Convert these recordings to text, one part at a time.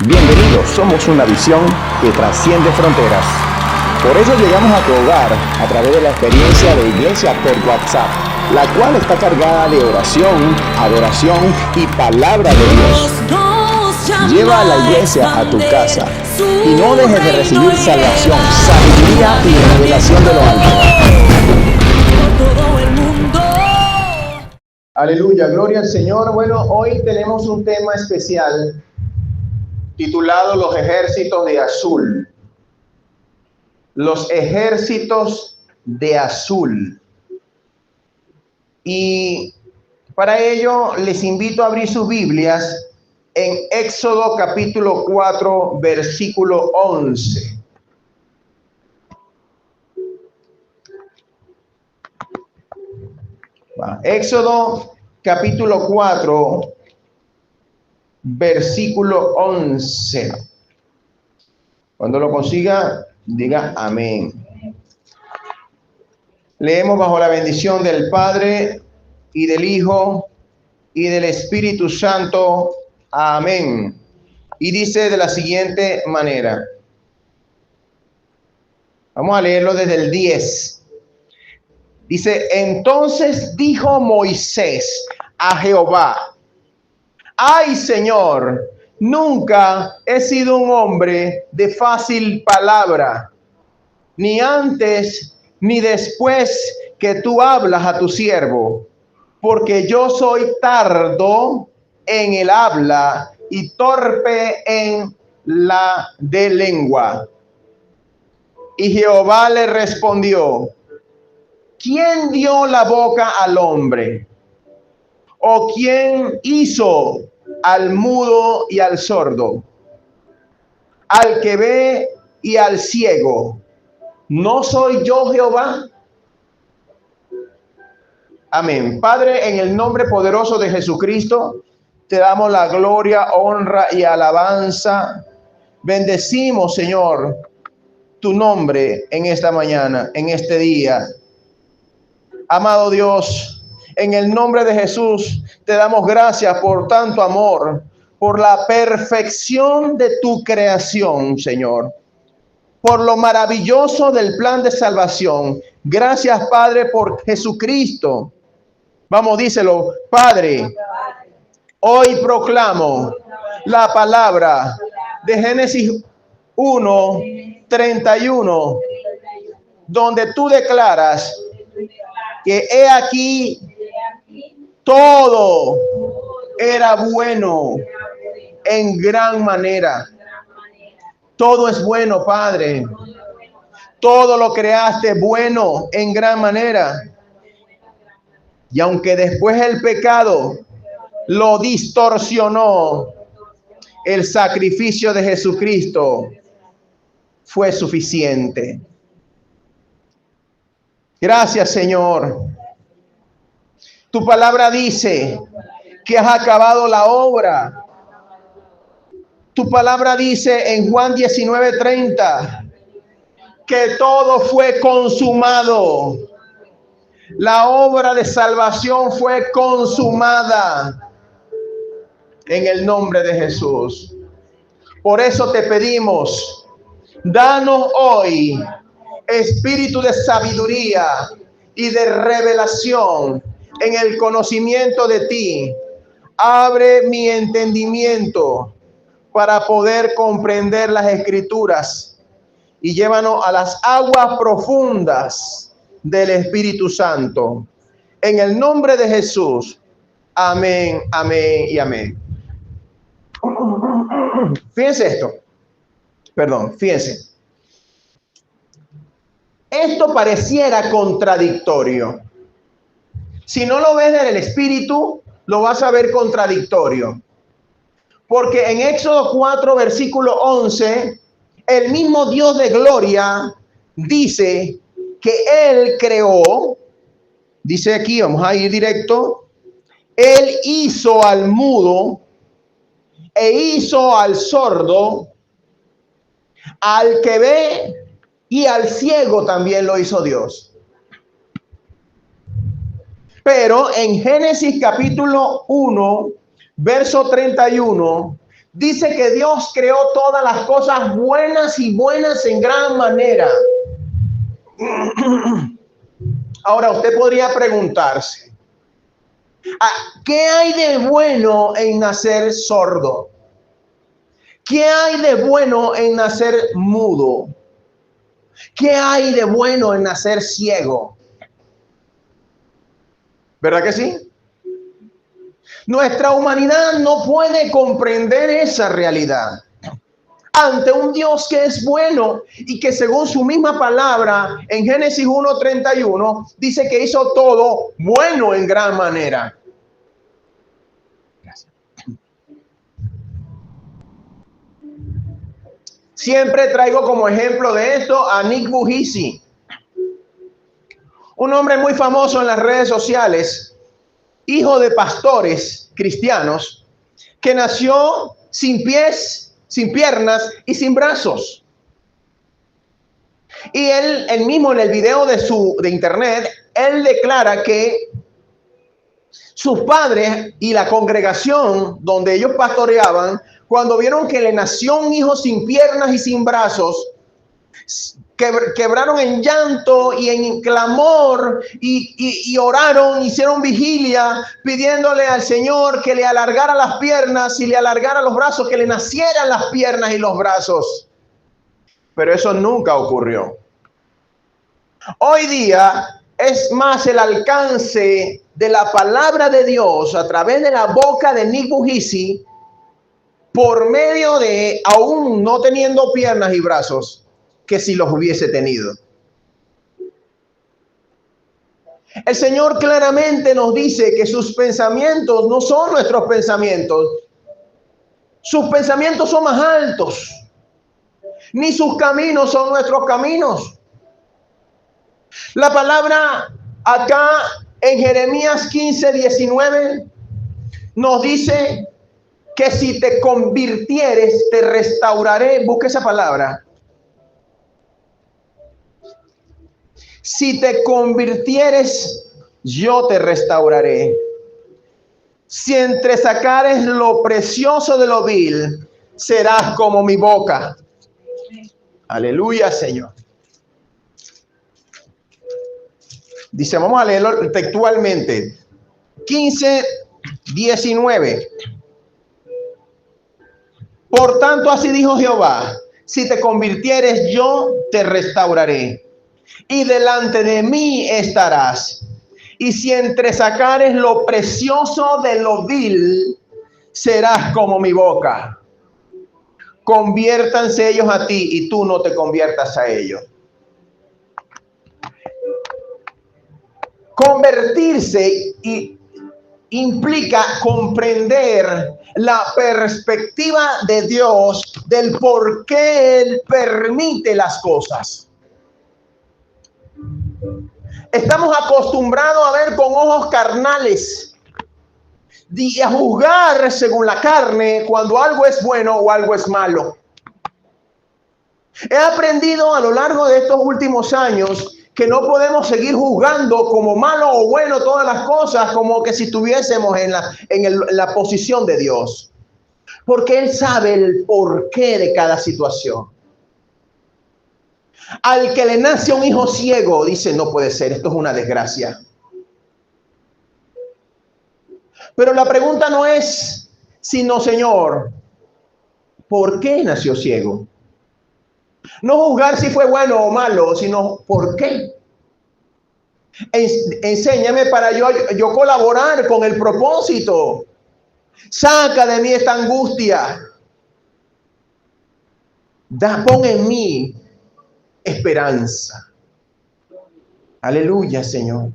Bienvenidos, somos una visión que trasciende fronteras. Por eso llegamos a tu hogar a través de la experiencia de Iglesia por WhatsApp, la cual está cargada de oración, adoración y palabra de Dios. Lleva a la iglesia a tu casa y no dejes de recibir salvación, sabiduría y revelación de lo alto. Aleluya, gloria al Señor. Bueno, hoy tenemos un tema especial titulado Los ejércitos de azul. Los ejércitos de azul. Y para ello les invito a abrir sus Biblias en Éxodo capítulo 4, versículo 11. Éxodo capítulo 4, versículo 11. Cuando lo consiga, diga amén. Leemos bajo la bendición del Padre y del Hijo y del Espíritu Santo. Amén. Y dice de la siguiente manera. Vamos a leerlo desde el 10. Dice, entonces dijo Moisés a Jehová: ay, Señor, nunca he sido un hombre de fácil palabra, ni antes ni después que tú hablas a tu siervo, porque yo soy tardo en el habla y torpe en la de lengua. Y Jehová le respondió: ¿quién dio la boca al hombre? ¿O quién hizo al mudo y al sordo, al que ve y al ciego? ¿No soy yo Jehová? Amén. Padre, en el nombre poderoso de Jesucristo, te damos la gloria, honra y alabanza. Bendecimos, Señor, tu nombre en esta mañana, en este día. Amado Dios, en el nombre de Jesús, te damos gracias por tanto amor, por la perfección de tu creación, Señor, por lo maravilloso del plan de salvación. Gracias, Padre, por Jesucristo. Vamos, díselo, Padre, hoy proclamo la palabra de Génesis 1:31, donde tú declaras que he aquí todo era bueno en gran manera. Todo es bueno, Padre. Todo lo creaste bueno en gran manera. Y aunque después el pecado lo distorsionó, el sacrificio de Jesucristo fue suficiente. Gracias, Señor. Tu palabra dice que has acabado la obra. Tu palabra dice en Juan 19:30 que todo fue consumado. La obra de salvación fue consumada en el nombre de Jesús. Por eso te pedimos, danos hoy espíritu de sabiduría y de revelación en el conocimiento de ti. Abre mi entendimiento para poder comprender las Escrituras y llévanos a las aguas profundas del Espíritu Santo. En el nombre de Jesús. Amén, amén y amén. Fíjense esto. Fíjense. Esto pareciera contradictorio. Si no lo ves en el Espíritu, lo vas a ver contradictorio. Porque en Éxodo 4, versículo 11, el mismo Dios de gloria dice que Él creó, dice aquí, vamos a ir directo, Él hizo al mudo e hizo al sordo, al que ve y al ciego también lo hizo Dios. Pero en Génesis capítulo 1, verso 31, dice que Dios creó todas las cosas buenas y buenas en gran manera. Ahora usted podría preguntarse, ¿qué hay de bueno en nacer sordo? ¿Qué hay de bueno en nacer mudo? ¿Qué hay de bueno en nacer ciego? ¿Verdad que sí? Nuestra humanidad no puede comprender esa realidad ante un Dios que es bueno y que según su misma palabra en Génesis 1:31 dice que hizo todo bueno en gran manera. Gracias. Siempre traigo como ejemplo de esto a Nick Vujicic, un hombre muy famoso en las redes sociales, hijo de pastores cristianos, que nació sin pies, sin piernas y sin brazos. Y él mismo en el video de internet, él declara que sus padres y la congregación donde ellos pastoreaban, cuando vieron que le nació un hijo sin piernas y sin brazos, quebraron en llanto y en clamor y oraron, hicieron vigilia pidiéndole al Señor que le alargara las piernas y le alargara los brazos, que le nacieran las piernas y los brazos. Pero eso nunca ocurrió. Hoy día es más el alcance de la palabra de Dios a través de la boca de Nick Vujicic, por medio de aún no teniendo piernas y brazos, que si los hubiese tenido. El Señor claramente nos dice que sus pensamientos no son nuestros pensamientos. Sus pensamientos son más altos. Ni sus caminos son nuestros caminos. La palabra acá en Jeremías 15:19 nos dice que si te convirtieres, te restauraré. Busca esa palabra. Si te convirtieres, yo te restauraré. Si entresacares lo precioso de lo vil, serás como mi boca. Aleluya, Señor. Dice, vamos a leerlo textualmente. 15:19. Por tanto, así dijo Jehová, si te convirtieres, yo te restauraré, y delante de mí estarás. Y si entresacares lo precioso de lo vil, serás como mi boca. Conviértanse ellos a ti y tú no te conviertas a ellos. Convertirse implica comprender la perspectiva de Dios del por qué Él permite las cosas. Estamos acostumbrados a ver con ojos carnales y a juzgar según la carne cuando algo es bueno o algo es malo. He aprendido a lo largo de estos últimos años que no podemos seguir juzgando como malo o bueno todas las cosas como que si estuviésemos en la posición de Dios. Porque Él sabe el porqué de cada situación. Al que le nace un hijo ciego, dice, no puede ser, esto es una desgracia. Pero la pregunta no es, sino, Señor, ¿por qué nació ciego? No juzgar si fue bueno o malo, sino ¿por qué? Enséñame para yo colaborar con el propósito. Saca de mí esta angustia. Pon en mí esperanza. Aleluya, Señor.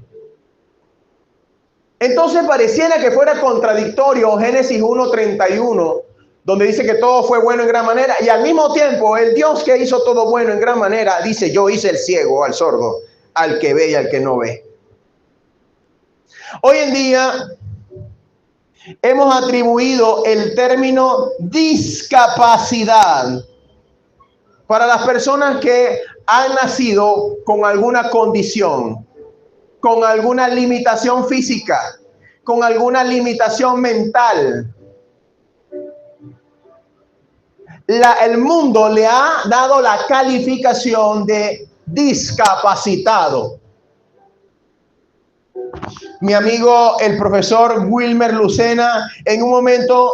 Entonces pareciera que fuera contradictorio Génesis 1:31, donde dice que todo fue bueno en gran manera, y al mismo tiempo el Dios que hizo todo bueno en gran manera dice, yo hice el ciego, al sordo, al que ve y al que no ve. Hoy en día hemos atribuido el término discapacidad para las personas que han nacido con alguna condición, con alguna limitación física, con alguna limitación mental. el mundo le ha dado la calificación de discapacitado. Mi amigo, el profesor Wilmer Lucena, en un momento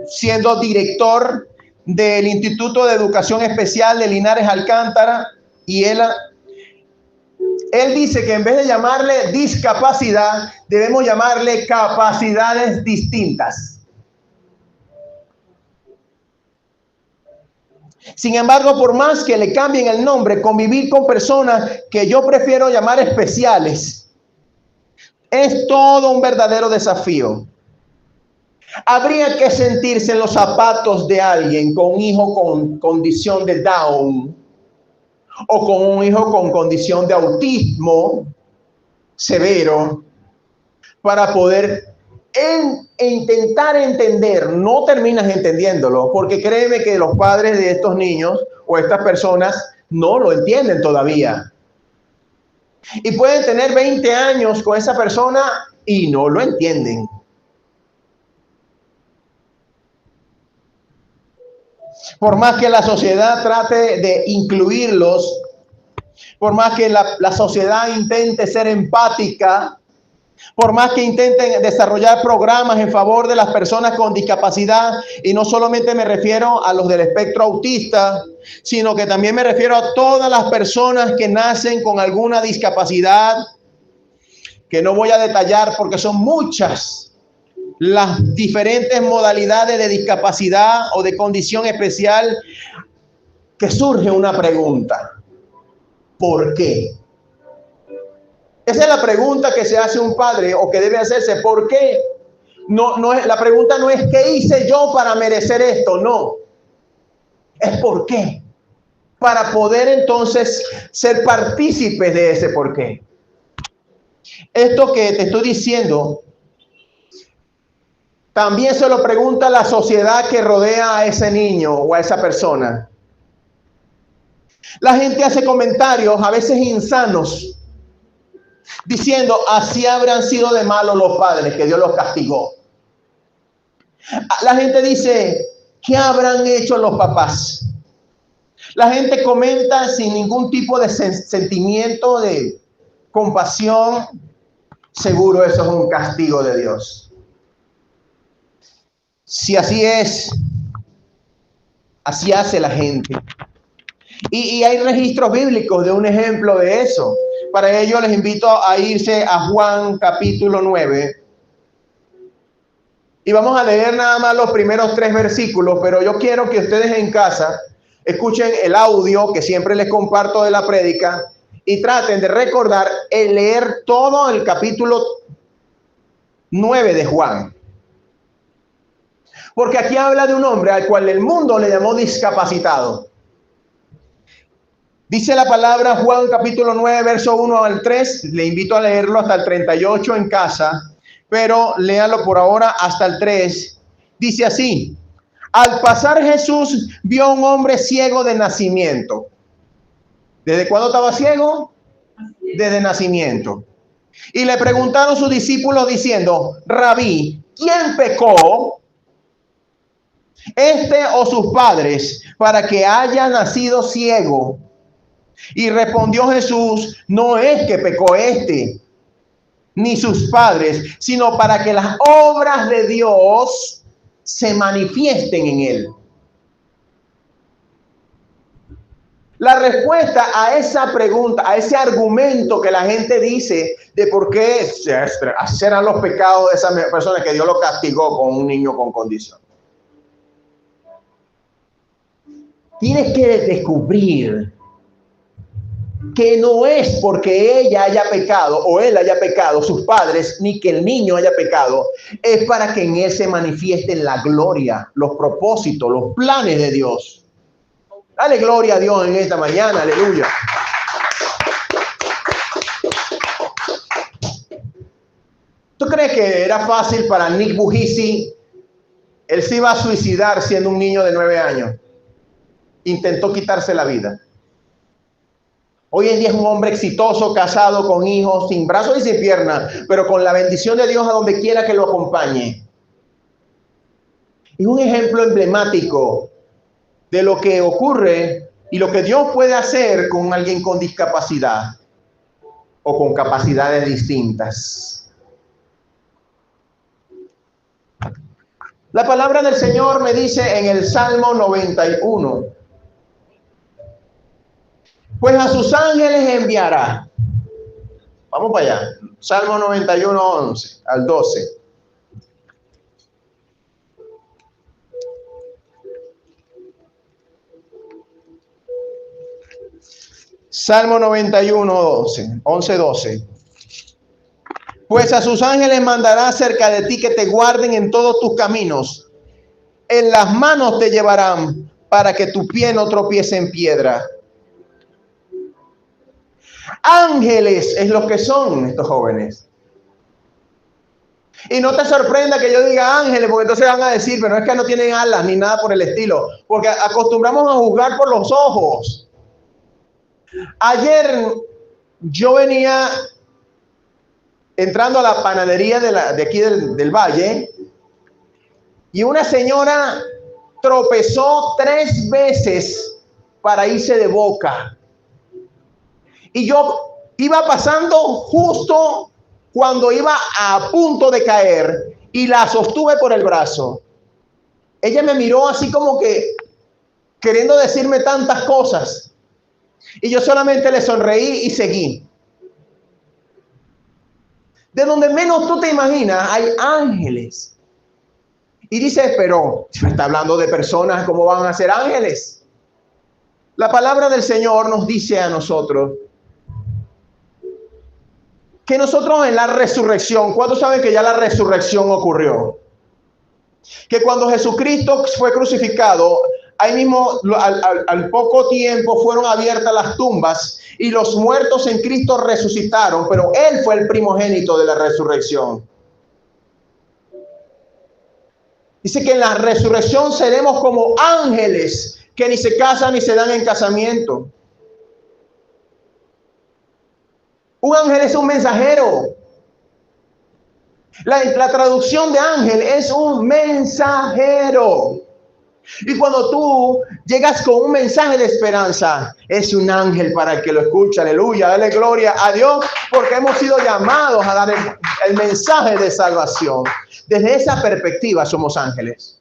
siendo director del Instituto de Educación Especial de Linares Alcántara, y él dice que en vez de llamarle discapacidad, debemos llamarle capacidades distintas. Sin embargo, por más que le cambien el nombre, convivir con personas que yo prefiero llamar especiales es todo un verdadero desafío. Habría que sentirse en los zapatos de alguien con un hijo con condición de Down o con un hijo con condición de autismo severo para poder intentar entender. No terminas entendiéndolo, porque créeme que los padres de estos niños o estas personas no lo entienden todavía. Y pueden tener 20 años con esa persona y no lo entienden. Por más que la sociedad trate de incluirlos, por más que la sociedad intente ser empática, por más que intenten desarrollar programas en favor de las personas con discapacidad, y no solamente me refiero a los del espectro autista, sino que también me refiero a todas las personas que nacen con alguna discapacidad, que no voy a detallar porque son muchas las diferentes modalidades de discapacidad o de condición especial, que surge una pregunta: ¿por qué? Esa es la pregunta que se hace un padre, o que debe hacerse. ¿Por qué? No es, la pregunta no es ¿qué hice yo para merecer esto? No, es ¿por qué? Para poder entonces ser partícipes de ese por qué. Esto que te estoy diciendo también se lo pregunta la sociedad que rodea a ese niño o a esa persona. La gente hace comentarios a veces insanos, diciendo: así habrán sido de malos los padres, que Dios los castigó. La gente dice: ¿qué habrán hecho los papás? La gente comenta sin ningún tipo de sentimiento de compasión. Seguro eso es un castigo de Dios. Si así es, así hace la gente. Y hay registros bíblicos de un ejemplo de eso. Para ello les invito a irse a Juan capítulo 9. Y vamos a leer nada más los primeros 3 versículos, pero yo quiero que ustedes en casa escuchen el audio que siempre les comparto de la prédica y traten de recordar el leer todo el capítulo 9 de Juan. Porque aquí habla de un hombre al cual el mundo le llamó discapacitado. Dice la palabra, Juan capítulo 9, verso 1 al 3. Le invito a leerlo hasta el 38 en casa, pero léalo por ahora hasta el 3. Dice así: al pasar Jesús vio a un hombre ciego de nacimiento. ¿Desde cuándo estaba ciego? Desde nacimiento. Y le preguntaron sus discípulos diciendo: Rabí, ¿quién pecó, este o sus padres, para que haya nacido ciego? Y respondió Jesús: no es que pecó este ni sus padres, sino para que las obras de Dios se manifiesten en él. La respuesta a esa pregunta, a ese argumento que la gente dice de por qué serán los pecados de esa persona, que Dios lo castigó con un niño con condición. Tienes que descubrir que no es porque ella haya pecado o él haya pecado, sus padres, ni que el niño haya pecado. Es para que en él se manifiesten la gloria, los propósitos, los planes de Dios. Dale gloria a Dios en esta mañana, aleluya. ¿Tú crees que era fácil para Nick Bujisi? Él se iba a suicidar siendo un niño de 9 años. Intentó quitarse la vida. Hoy en día es un hombre exitoso, casado, con hijos, sin brazos y sin piernas, pero con la bendición de Dios a donde quiera que lo acompañe. Es un ejemplo emblemático de lo que ocurre y lo que Dios puede hacer con alguien con discapacidad o con capacidades distintas. La palabra del Señor me dice en el Salmo 91, pues a sus ángeles enviará. Vamos para allá. Salmo 91, 11 al 12. Salmo 91, 11, 12. Pues a sus ángeles mandará cerca de ti que te guarden en todos tus caminos. En las manos te llevarán para que tu pie no tropiece en piedra. Ángeles es lo que son estos jóvenes. Y no te sorprenda que yo diga ángeles, porque entonces van a decir, pero es que no tienen alas ni nada por el estilo. Porque acostumbramos a juzgar por los ojos. Ayer yo venía entrando a la panadería de aquí del valle y una señora tropezó 3 veces para irse de boca. Y yo iba pasando justo cuando iba a punto de caer y la sostuve por el brazo. Ella me miró así como que queriendo decirme tantas cosas. Y yo solamente le sonreí y seguí. De donde menos tú te imaginas, hay ángeles. Y dice, pero está hablando de personas, ¿cómo van a ser ángeles? La palabra del Señor nos dice a nosotros que nosotros en la resurrección, ¿cuántos saben que ya la resurrección ocurrió? Que cuando Jesucristo fue crucificado, ahí mismo al poco tiempo fueron abiertas las tumbas y los muertos en Cristo resucitaron, pero Él fue el primogénito de la resurrección. Dice que en la resurrección seremos como ángeles que ni se casan ni se dan en casamiento. Un ángel es un mensajero. La traducción de ángel es un mensajero. Y cuando tú llegas con un mensaje de esperanza, es un ángel para el que lo escucha. Aleluya, dale gloria a Dios, porque hemos sido llamados a dar el mensaje de salvación. Desde esa perspectiva somos ángeles.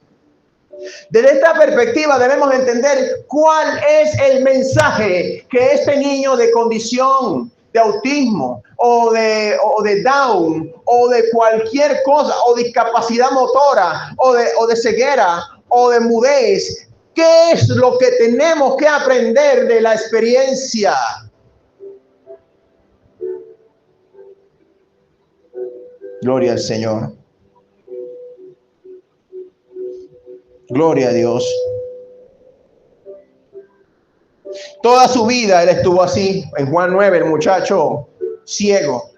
Desde esta perspectiva debemos entender cuál es el mensaje que este niño de condición de autismo o de Down o de cualquier cosa o discapacidad motora o de ceguera o de mudez, ¿qué es lo que tenemos que aprender de la experiencia? Gloria al Señor. Gloria a Dios. Toda su vida él estuvo así. En Juan 9, el muchacho ciego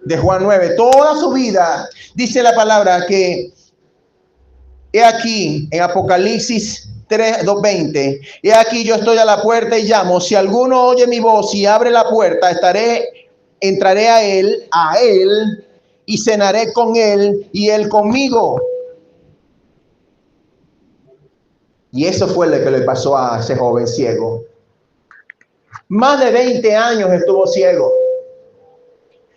de Juan 9, toda su vida, dice la palabra que he aquí en Apocalipsis 3:20, he aquí yo estoy a la puerta y llamo. Si alguno oye mi voz y abre la puerta, entraré a él y cenaré con él y él conmigo. Y eso fue lo que le pasó a ese joven ciego. Más de 20 años estuvo ciego.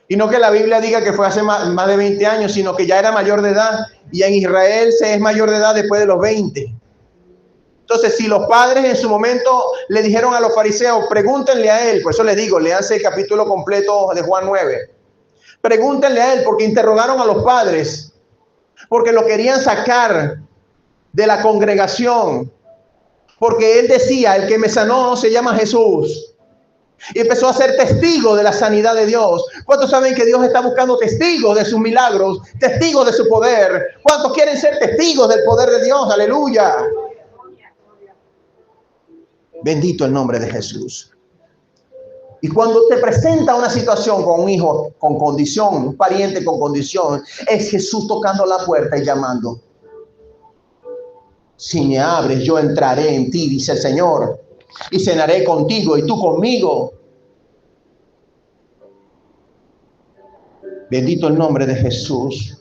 Y no que la Biblia diga que fue hace más de 20 años, sino que ya era mayor de edad. Y en Israel se es mayor de edad después de los 20. Entonces, si los padres en su momento le dijeron a los fariseos, pregúntenle a él, por eso les digo, léanse el capítulo completo de Juan 9. Pregúntenle a él, porque interrogaron a los padres, porque lo querían sacar de la congregación, porque él decía, el que me sanó se llama Jesús. Y empezó a ser testigo de la sanidad de Dios. ¿Cuántos saben que Dios está buscando testigos de sus milagros, testigos de su poder? ¿Cuántos quieren ser testigos del poder de Dios? Aleluya. Bendito el nombre de Jesús. Y cuando te presenta una situación con un hijo con condición, un pariente con condición, es Jesús tocando la puerta y llamando. Si me abres, yo entraré en ti, dice el Señor, y cenaré contigo y tú conmigo. Bendito el nombre de Jesús.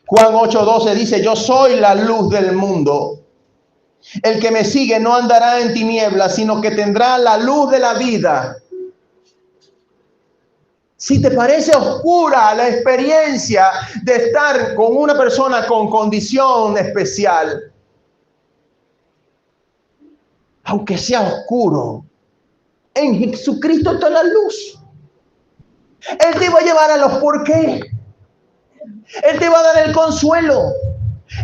Juan 8:12 dice, yo soy la luz del mundo. El que me sigue no andará en tinieblas, sino que tendrá la luz de la vida. Si te parece oscura la experiencia de estar con una persona con condición especial, aunque sea oscuro, en Jesucristo está la luz. Él te va a llevar a los por qué. Él te va a dar el consuelo.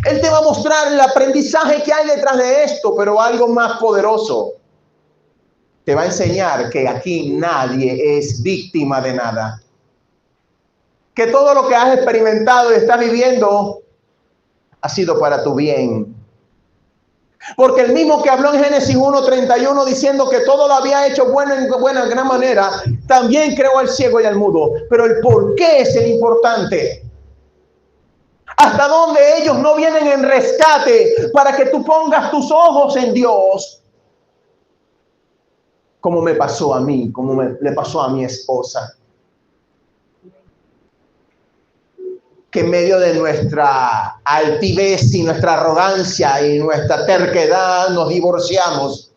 Él te va a mostrar el aprendizaje que hay detrás de esto, pero algo más poderoso. Te va a enseñar que aquí nadie es víctima de nada. Que todo lo que has experimentado y estás viviendo ha sido para tu bien. Porque el mismo que habló en Génesis 1:31 diciendo que todo lo había hecho bueno en buena gran manera, también creó al ciego y al mudo. Pero el por qué es el importante. Hasta donde ellos no vienen en rescate para que tú pongas tus ojos en Dios. Como me pasó a mí, como le pasó a mi esposa. Que en medio de nuestra altivez y nuestra arrogancia y nuestra terquedad nos divorciamos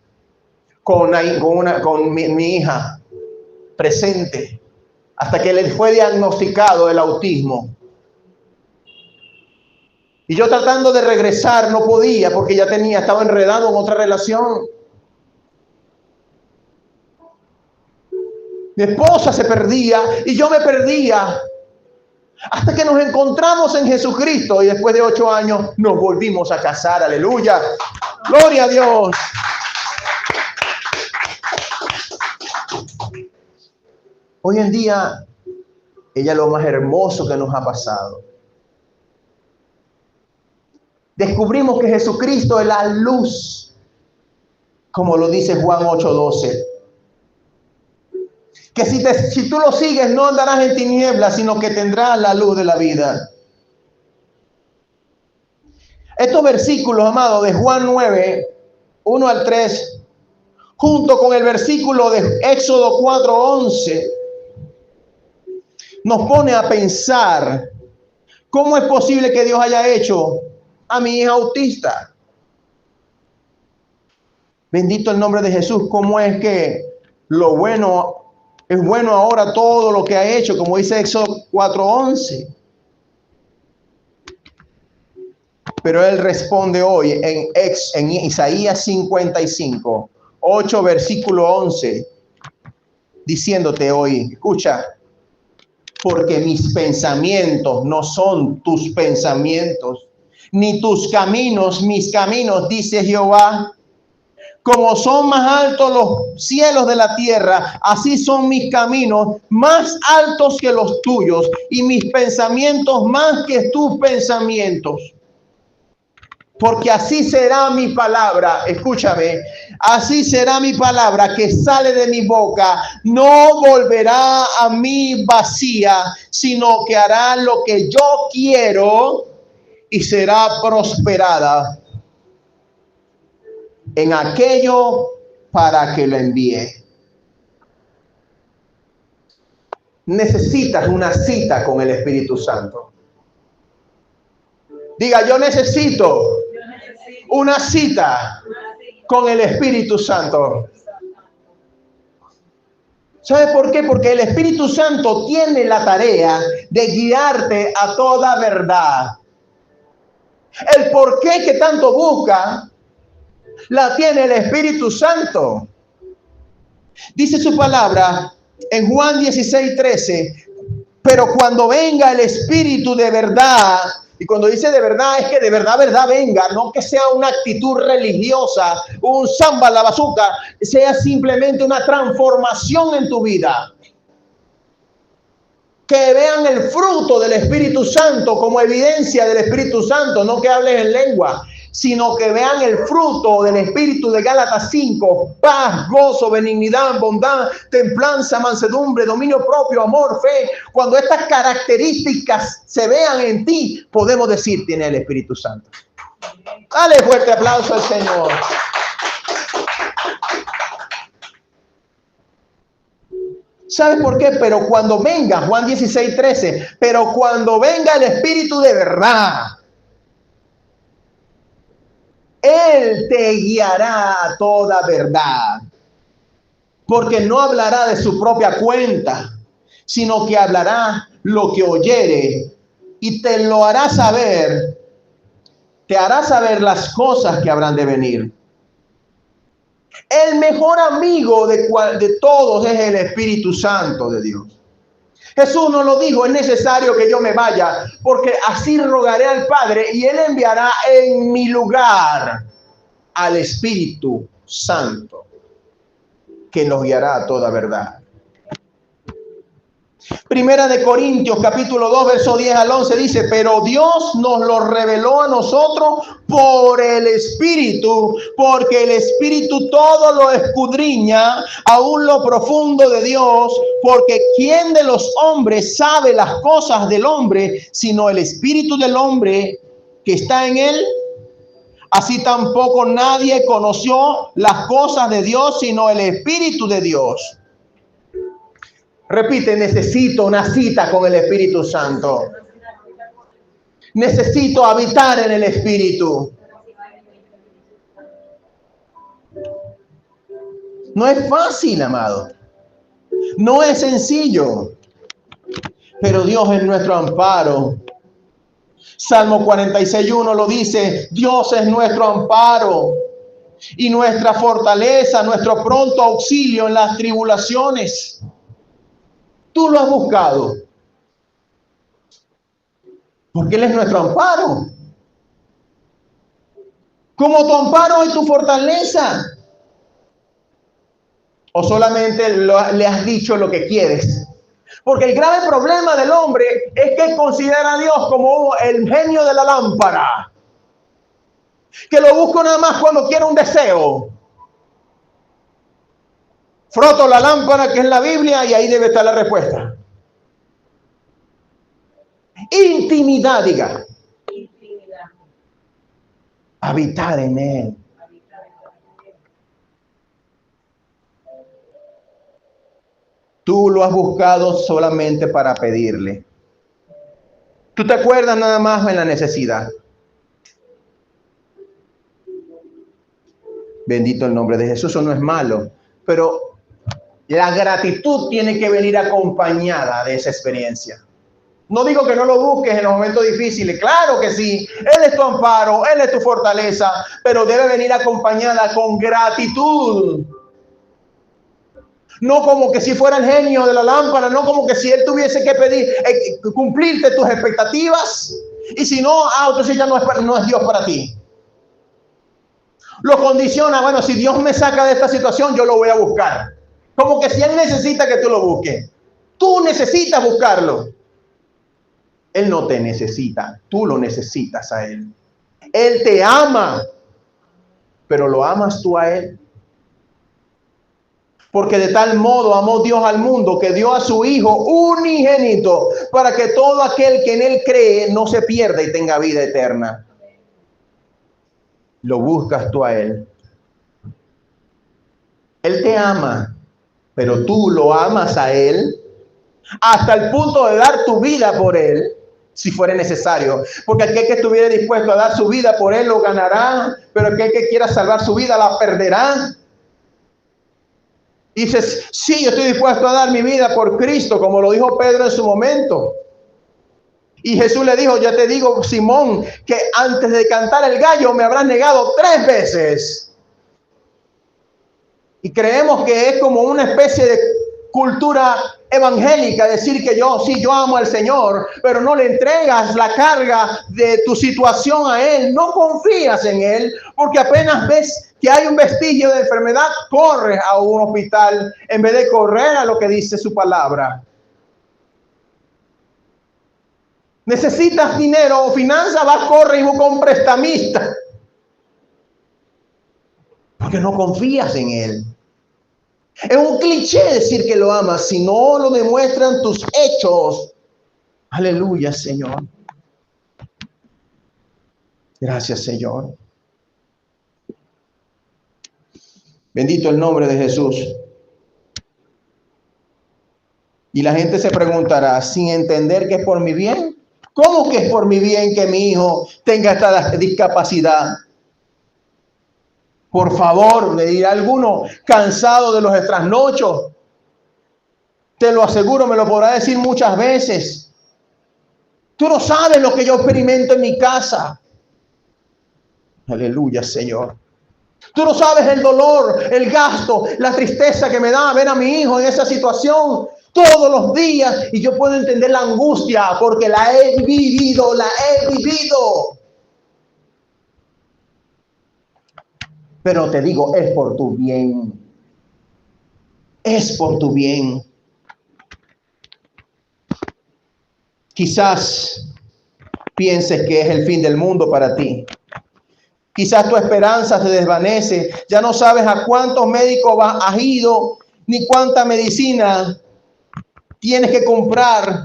con mi hija presente hasta que le fue diagnosticado el autismo. Y yo tratando de regresar no podía porque ya estaba enredado en otra relación. Mi esposa se perdía y yo me perdía. Hasta que nos encontramos en Jesucristo y después de 8 años nos volvimos a casar. Aleluya. Gloria a Dios. Hoy en día, ella es lo más hermoso que nos ha pasado. Descubrimos que Jesucristo es la luz, como lo dice Juan 8:12. Que si tú lo sigues, no andarás en tinieblas, sino que tendrás la luz de la vida. Estos versículos, amados, de Juan 9:1-3, junto con el versículo de Éxodo 4:11, nos pone a pensar cómo es posible que Dios haya hecho a mi hija autista. Bendito el nombre de Jesús. Cómo es que lo bueno es bueno ahora todo lo que ha hecho, como dice Éxodo 4:11. Pero él responde hoy en Isaías 55, 8 versículo 11, diciéndote hoy, escucha, porque mis pensamientos no son tus pensamientos, ni tus caminos mis caminos, dice Jehová. Como son más altos los cielos de la tierra, así son mis caminos más altos que los tuyos y mis pensamientos más que tus pensamientos. Porque así será mi palabra, escúchame, así será mi palabra que sale de mi boca. No volverá a mí vacía, sino que hará lo que yo quiero y será prosperada en aquello para que lo envíe. Necesitas una cita con el Espíritu Santo. Diga, yo necesito una cita con el Espíritu Santo. ¿Sabe por qué? Porque el Espíritu Santo tiene la tarea de guiarte a toda verdad. El por qué que tanto busca la tiene el Espíritu Santo. Dice su palabra en Juan 16:13, pero cuando venga el Espíritu de verdad, y cuando dice de verdad es que de verdad venga, no que sea una actitud religiosa, un samba la bazuca, sea simplemente una transformación en tu vida. Que vean el fruto del Espíritu Santo como evidencia del Espíritu Santo, no que hables en lengua, sino que vean el fruto del Espíritu de Gálatas 5, paz, gozo, benignidad, bondad, templanza, mansedumbre, dominio propio, amor, fe. Cuando estas características se vean en ti, podemos decir, tiene el Espíritu Santo. Dale fuerte aplauso al Señor. ¿Sabes por qué? Pero cuando venga, Juan 16:13, pero cuando venga el Espíritu de verdad, Él te guiará a toda verdad, porque no hablará de su propia cuenta, sino que hablará lo que oyere y te lo hará saber, te hará saber las cosas que habrán de venir. El mejor amigo de todos es el Espíritu Santo de Dios. Jesús nos lo dijo, es necesario que yo me vaya, porque así rogaré al Padre y Él enviará en mi lugar al Espíritu Santo, que nos guiará a toda verdad. Primera de Corintios capítulo 2 verso 10 al 11 dice, pero Dios nos lo reveló a nosotros por el Espíritu, porque el Espíritu todo lo escudriña, aún lo profundo de Dios, porque ¿quién de los hombres sabe las cosas del hombre, sino el Espíritu del hombre que está en él? Así tampoco nadie conoció las cosas de Dios, sino el Espíritu de Dios. Repite, necesito una cita con el Espíritu Santo. Necesito habitar en el Espíritu. No es fácil, amado. No es sencillo. Pero Dios es nuestro amparo. Salmo 46:1 lo dice, Dios es nuestro amparo y nuestra fortaleza, nuestro pronto auxilio en las tribulaciones. Tú lo has buscado, porque Él es nuestro amparo. Como tu amparo y tu fortaleza. O solamente le has dicho lo que quieres. Porque el grave problema del hombre es que considera a Dios como el genio de la lámpara, que lo busco nada más cuando quiero un deseo. Froto la lámpara, que es la Biblia, y ahí debe estar la respuesta. Intimidad, diga. Intimidad. Habitar en Él. Tú lo has buscado solamente para pedirle. Tú te acuerdas nada más en la necesidad. Bendito el nombre de Jesús. Eso no es malo, pero la gratitud tiene que venir acompañada de esa experiencia. No digo que no lo busques en los momentos difíciles, claro que sí, Él es tu amparo, Él es tu fortaleza, pero debe venir acompañada con gratitud. No como que si fuera el genio de la lámpara, no como que si Él tuviese que pedir, cumplirte tus expectativas, y si no, entonces ya no es Dios para ti. Lo condiciona, bueno, si Dios me saca de esta situación, yo lo voy a buscar. Como que si Él necesita que tú lo busques. Tú necesitas buscarlo. Él no te necesita, tú lo necesitas a Él. Él te ama, pero ¿lo amas tú a Él? Porque de tal modo amó Dios al mundo que dio a su Hijo unigénito para que todo aquel que en Él cree no se pierda y tenga vida eterna. Lo buscas tú a Él. Él te ama, pero tú lo amas a Él hasta el punto de dar tu vida por Él, si fuera necesario. Porque aquel que estuviera dispuesto a dar su vida por Él lo ganará, pero aquel que quiera salvar su vida la perderá. Y dices, sí, yo estoy dispuesto a dar mi vida por Cristo, como lo dijo Pedro en su momento. Y Jesús le dijo, ya te digo, Simón, que antes de cantar el gallo me habrás negado 3 veces. Y creemos que es como una especie de cultura evangélica, decir que yo amo al Señor, pero no le entregas la carga de tu situación a Él, no confías en Él, porque apenas ves que hay un vestigio de enfermedad, corres a un hospital en vez de correr a lo que dice su palabra. Necesitas dinero o finanzas, vas, corre y busca un prestamista, porque no confías en Él. Es un cliché decir que lo amas, si no lo demuestran tus hechos. Aleluya, Señor. Gracias, Señor. Bendito el nombre de Jesús. Y la gente se preguntará, sin entender que es por mi bien. ¿Cómo que es por mi bien que mi hijo tenga esta discapacidad? Por favor, me dirá alguno, cansado de los trasnochos. Te lo aseguro, me lo podrá decir muchas veces. Tú no sabes lo que yo experimento en mi casa. Aleluya, Señor. Tú no sabes el dolor, el gasto, la tristeza que me da ver a mi hijo en esa situación todos los días. Y yo puedo entender la angustia porque la he vivido, la he vivido. Pero te digo, es por tu bien. Es por tu bien. Quizás pienses que es el fin del mundo para ti. Quizás tu esperanza se desvanece. Ya no sabes a cuántos médicos has ido, ni cuánta medicina tienes que comprar.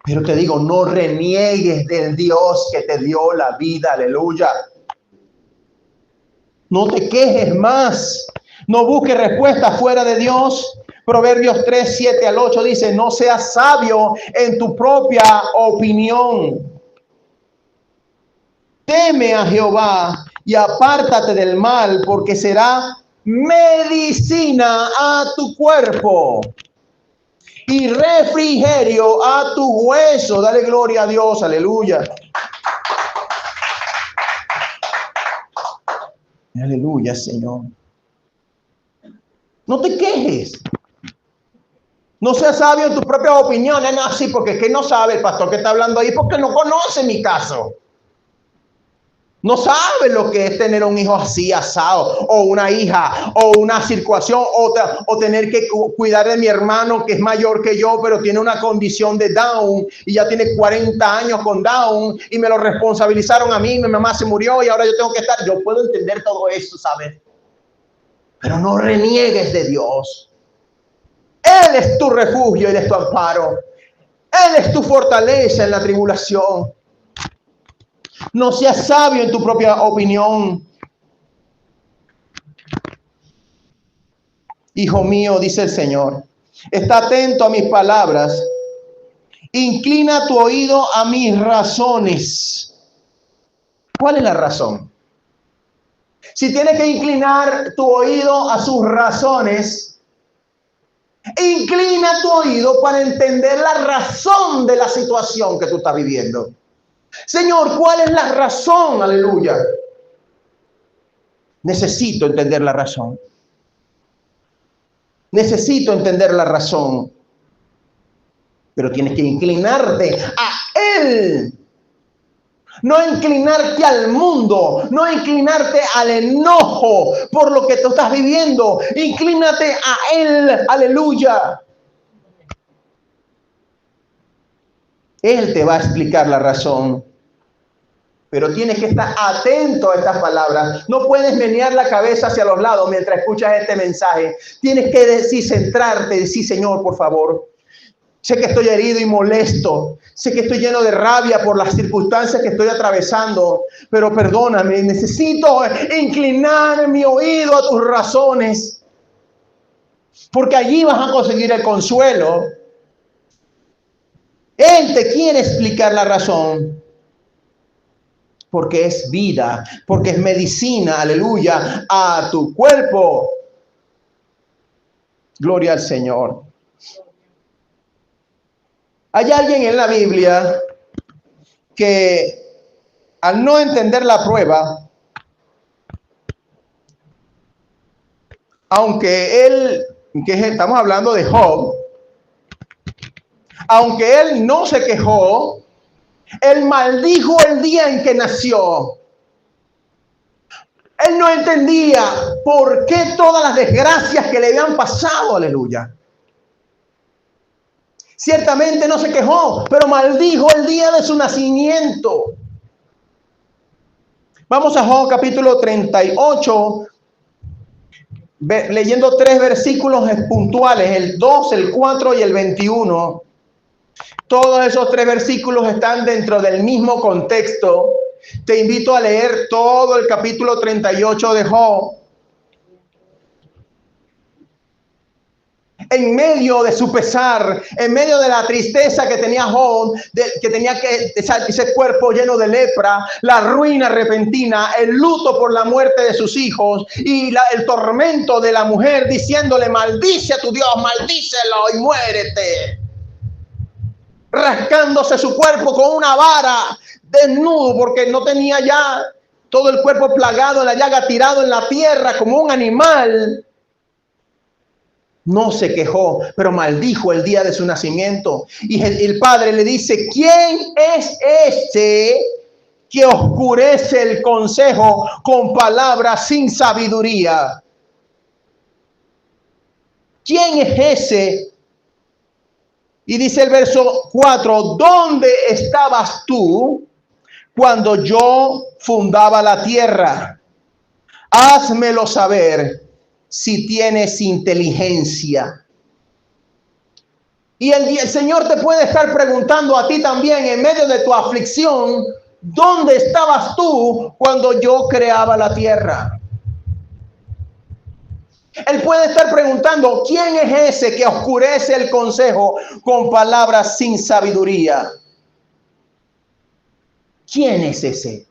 Pero te digo, no reniegues del Dios que te dio la vida. Aleluya. No te quejes más. No busques respuestas fuera de Dios. Proverbios 3, 7 al 8 dice, no seas sabio en tu propia opinión. Teme a Jehová y apártate del mal, porque será medicina a tu cuerpo y refrigerio a tu hueso. Dale gloria a Dios, aleluya. Aleluya, Señor. No te quejes. No seas sabio en tus propias opiniones. No, sí, porque es que no sabe el pastor que está hablando ahí, porque no conoce mi caso. No sabe lo que es tener un hijo así asado, o una hija, o una situación, o tener que cuidar de mi hermano que es mayor que yo, pero tiene una condición de Down y ya tiene 40 años con Down y me lo responsabilizaron a mí, mi mamá se murió y ahora yo tengo que estar. Yo puedo entender todo eso, ¿sabes? Pero no reniegues de Dios. Él es tu refugio, Él es tu amparo. Él es tu fortaleza en la tribulación. No seas sabio en tu propia opinión. Hijo mío, dice el Señor, está atento a mis palabras. Inclina tu oído a mis razones. ¿Cuál es la razón? Si tienes que inclinar tu oído a sus razones, inclina tu oído para entender la razón de la situación que tú estás viviendo. Señor, ¿cuál es la razón? Aleluya. Necesito entender la razón. Necesito entender la razón. Pero tienes que inclinarte a Él. No inclinarte al mundo, no inclinarte al enojo por lo que tú estás viviendo. Inclínate a Él. Aleluya. Él te va a explicar la razón. Pero tienes que estar atento a estas palabras. No puedes menear la cabeza hacia los lados mientras escuchas este mensaje. Tienes que decir, centrarte, decir, Señor, por favor. Sé que estoy herido y molesto. Sé que estoy lleno de rabia por las circunstancias que estoy atravesando. Pero perdóname, necesito inclinar mi oído a tus razones. Porque allí vas a conseguir el consuelo. Él te quiere explicar la razón. Porque es vida, porque es medicina, aleluya, a tu cuerpo. Gloria al Señor. Hay alguien en la Biblia que al no entender la prueba, aunque él, que estamos hablando de Job, aunque él no se quejó, él maldijo el día en que nació. Él no entendía por qué todas las desgracias que le habían pasado, aleluya. Ciertamente no se quejó, pero maldijo el día de su nacimiento. Vamos a Job capítulo 38, leyendo 3 versículos puntuales, el 2, el 4 y el 21. Todos esos 3 versículos están dentro del mismo contexto. Te invito a leer todo el capítulo 38 de Job. en medio de su pesar, en medio de la tristeza que tenía Job, que tenía ese cuerpo lleno de lepra, la ruina repentina, el luto por la muerte de sus hijos y el tormento de la mujer diciéndole: maldice a tu Dios, maldícelo y muérete. Rascándose su cuerpo con una vara, desnudo, porque no tenía ya todo el cuerpo plagado en la llaga, tirado en la tierra como un animal. No se quejó, pero maldijo el día de su nacimiento. Y el padre le dice: ¿quién es este que oscurece el consejo con palabras sin sabiduría? ¿Quién es ese? Y dice el verso 4: ¿dónde estabas tú cuando yo fundaba la tierra? Házmelo saber si tienes inteligencia. Y el Señor te puede estar preguntando a ti también, en medio de tu aflicción: ¿dónde estabas tú cuando yo creaba la tierra? Él puede estar preguntando: ¿quién es ese que oscurece el consejo con palabras sin sabiduría? ¿Quién es ese?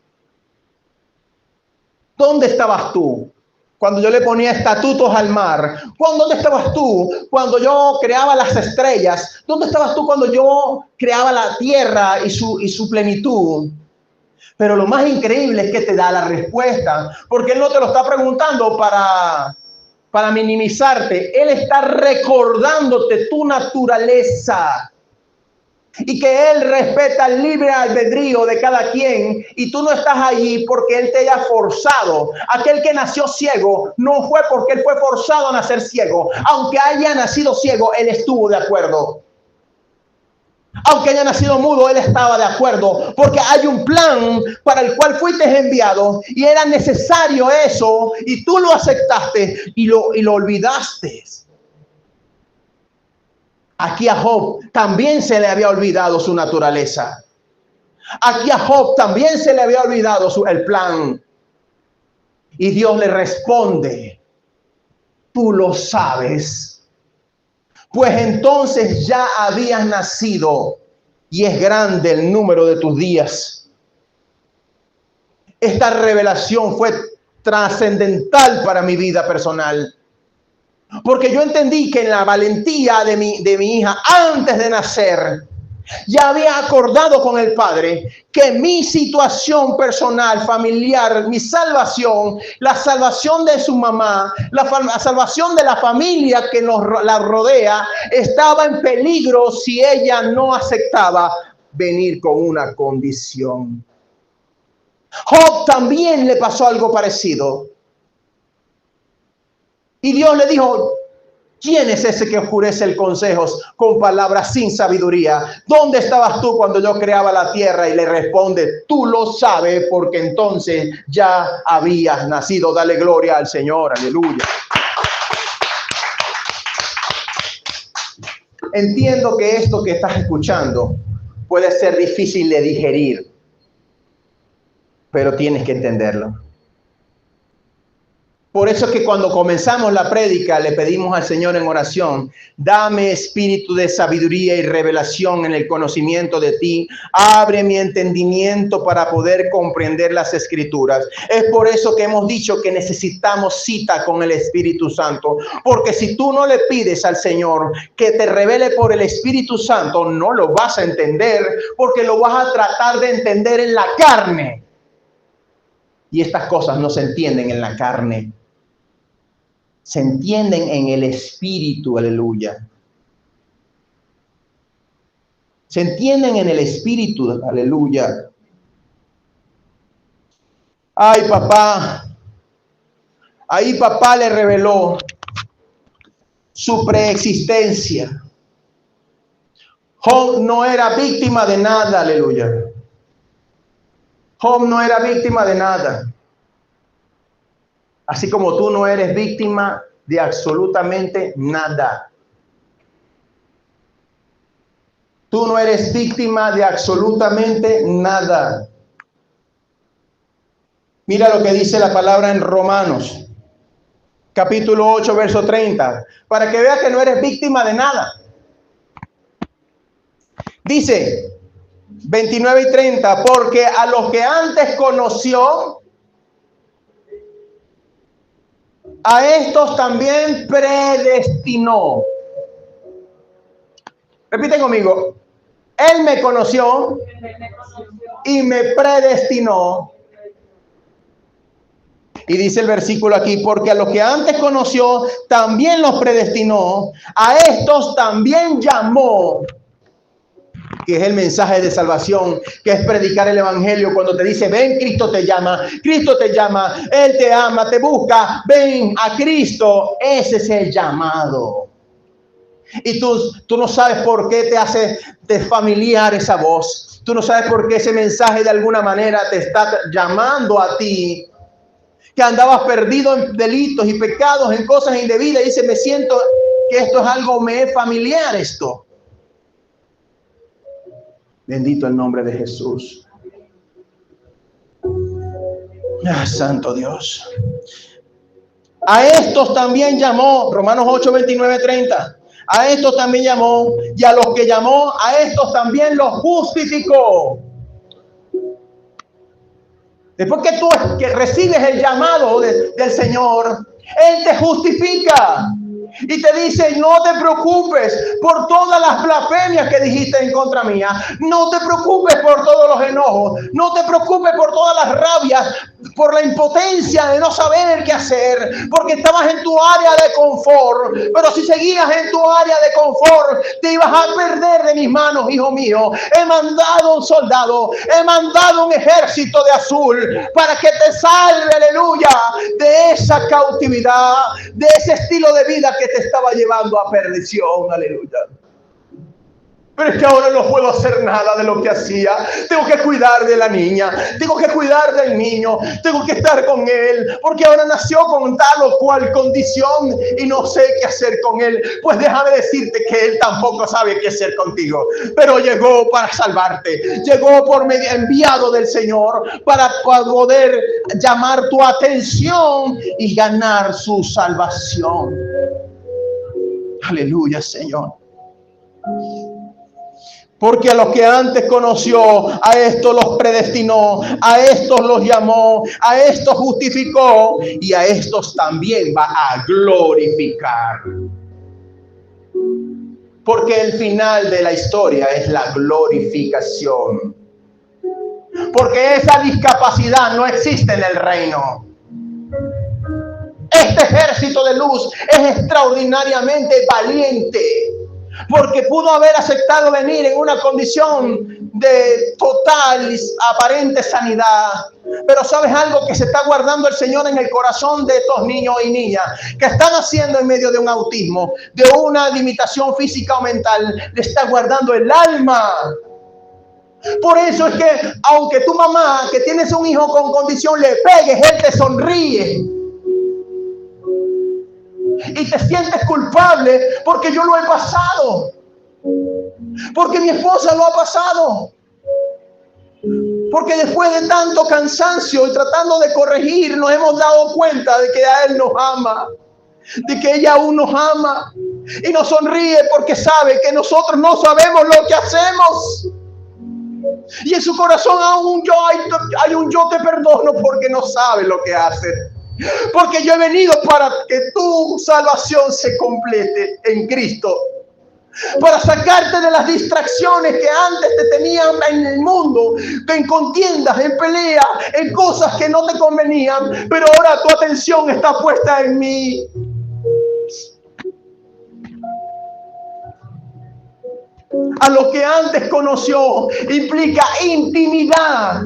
¿Dónde estabas tú cuando yo le ponía estatutos al mar? ¿Dónde estabas tú cuando yo creaba las estrellas? ¿Dónde estabas tú cuando yo creaba la tierra y su plenitud? Pero lo más increíble es que te da la respuesta, porque Él no te lo está preguntando para minimizarte. Él está recordándote tu naturaleza y que Él respeta el libre albedrío de cada quien, y tú no estás allí porque Él te haya forzado. Aquel que nació ciego no fue porque Él fue forzado a nacer ciego. Aunque haya nacido ciego, Él estuvo de acuerdo. Aunque haya nacido mudo, Él estaba de acuerdo, porque hay un plan para el cual fuiste enviado y era necesario eso, y tú lo aceptaste y lo olvidaste. Aquí a Job también se le había olvidado su naturaleza. Aquí a Job también se le había olvidado el plan. Y Dios le responde: tú lo sabes, pues entonces ya habías nacido y es grande el número de tus días. Esta revelación fue trascendental para mi vida personal, porque yo entendí que en la valentía de mi hija, antes de nacer, ya había acordado con el Padre que mi situación personal, familiar, mi salvación, la salvación de su mamá, la salvación de la familia que la rodea, estaba en peligro si ella no aceptaba venir con una condición. Job también le pasó algo parecido. Y Dios le dijo: ¿quién es ese que oscurece el consejo con palabras sin sabiduría? ¿Dónde estabas tú cuando yo creaba la tierra? Y le responde: tú lo sabes, porque entonces ya habías nacido. Dale gloria al Señor, aleluya. Entiendo que esto que estás escuchando puede ser difícil de digerir, pero tienes que entenderlo. Por eso es que cuando comenzamos la prédica le pedimos al Señor en oración: dame espíritu de sabiduría y revelación en el conocimiento de ti. Abre mi entendimiento para poder comprender las Escrituras. Es por eso que hemos dicho que necesitamos cita con el Espíritu Santo. Porque si tú no le pides al Señor que te revele por el Espíritu Santo, no lo vas a entender, porque lo vas a tratar de entender en la carne. Y estas cosas no se entienden en la carne. Se entienden en el Espíritu, aleluya. Se entienden en el Espíritu, aleluya. Ay, papá. Ahí papá le reveló su preexistencia. Job no era víctima de nada, aleluya. Job no era víctima de nada. Así como tú no eres víctima de absolutamente nada. Tú no eres víctima de absolutamente nada. Mira lo que dice la palabra en Romanos. capítulo 8, verso 30, para que veas que no eres víctima de nada. Dice 29 y 30, porque a los que antes conoció, a estos también predestinó. Repite conmigo. Él me conoció y me predestinó. Y dice el versículo aquí, porque a los que antes conoció, también los predestinó. A estos también llamó, que es el mensaje de salvación, que es predicar el evangelio. Cuando te dice, ven, Cristo te llama, Él te ama, te busca, ven a Cristo. Ese es el llamado. Y tú no sabes por qué te hace familiar esa voz. Tú no sabes por qué ese mensaje de alguna manera te está llamando a ti, que andabas perdido en delitos y pecados, en cosas indebidas, y dice, me siento que esto es algo, me es familiar esto. Bendito el nombre de Jesús. Ah, santo Dios. A estos también llamó, Romanos 8, 29, 30. A estos también llamó, y a los que llamó, a estos también los justificó. Después que tú recibes el llamado del Señor, Él te justifica. Y te dice, no te preocupes por todas las blasfemias que dijiste en contra mía. No te preocupes por todos los enojos. No te preocupes por todas las rabias, por la impotencia de no saber qué hacer, porque estabas en tu área de confort. Pero si seguías en tu área de confort, te ibas a perder de mis manos, hijo mío. He mandado un soldado, he mandado un ejército de azul para que te salve, aleluya, de esa cautividad, de ese estilo de vida que te estaba llevando a perdición, aleluya. Pero es que ahora no puedo hacer nada de lo que hacía. Tengo que cuidar de la niña, tengo que cuidar del niño, tengo que estar con él, porque ahora nació con tal o cual condición y no sé qué hacer con él. Pues déjame decirte que él tampoco sabe qué hacer contigo, pero llegó para salvarte, llegó por medio enviado del Señor para poder llamar tu atención y ganar su salvación. Aleluya, Señor. Porque a los que antes conoció, a estos los predestinó, a estos los llamó, a estos justificó y a estos también va a glorificar. Porque el final de la historia es la glorificación. Porque esa discapacidad no existe en el reino. Este ejército de luz es extraordinariamente valiente, porque pudo haber aceptado venir en una condición de total y aparente sanidad. Pero ¿sabes algo que se está guardando el Señor en el corazón de estos niños y niñas que están haciendo en medio de un autismo, de una limitación física o mental? Le está guardando el alma. Por eso es que aunque tu mamá, que tienes un hijo con condición, le pegues, él te sonríe. Y te sientes culpable porque yo lo he pasado, porque mi esposa lo ha pasado, porque después de tanto cansancio y tratando de corregir, nos hemos dado cuenta de que a él nos ama, de que ella aún nos ama, y nos sonríe porque sabe que nosotros no sabemos lo que hacemos. Y en su corazón aún hay un yo te perdono porque no sabe lo que hace. Porque yo he venido para que tu salvación se complete en Cristo. Para sacarte de las distracciones que antes te tenían en el mundo, en contiendas, en peleas, en cosas que no te convenían. Pero ahora tu atención está puesta en mí. A lo que antes conoció implica intimidad.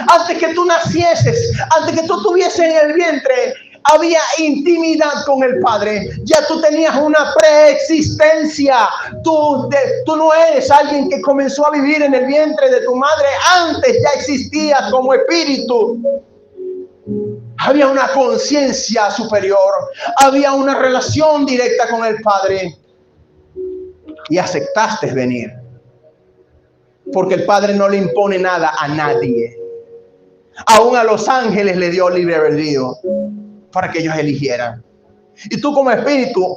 Antes que tú nacieses, antes que tú estuvieses en el vientre, había intimidad con el Padre. Ya tú tenías una preexistencia. Tú no eres alguien que comenzó a vivir en el vientre de tu madre. Antes ya existías como espíritu. Había una conciencia superior. Había una relación directa con el Padre. Y aceptaste venir. Porque el Padre no le impone nada a nadie. Aún a los ángeles le dio libre albedrío. para que ellos eligieran. Y tú como espíritu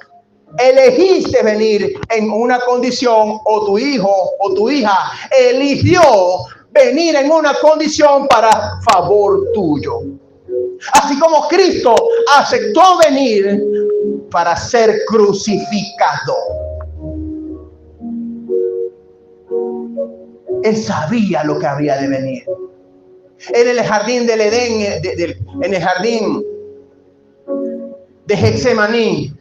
elegiste venir en una condición, o tu hijo o tu hija eligió venir en una condición para favor tuyo. Así como Cristo aceptó venir para ser crucificado. Él sabía lo que había de venir. En el jardín del Edén, en el jardín de Getsemaní,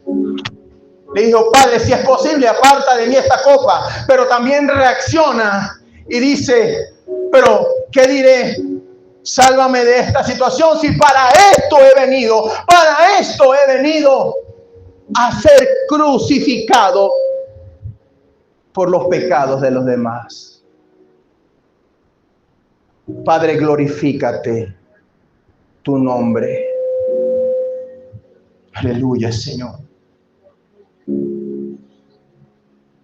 le dijo: Padre, si es posible, aparta de mí esta copa. Pero también reacciona y dice: pero ¿qué diré? Sálvame de esta situación, si para esto he venido a ser crucificado por los pecados de los demás. Padre, glorifícate tu nombre. Aleluya, Señor.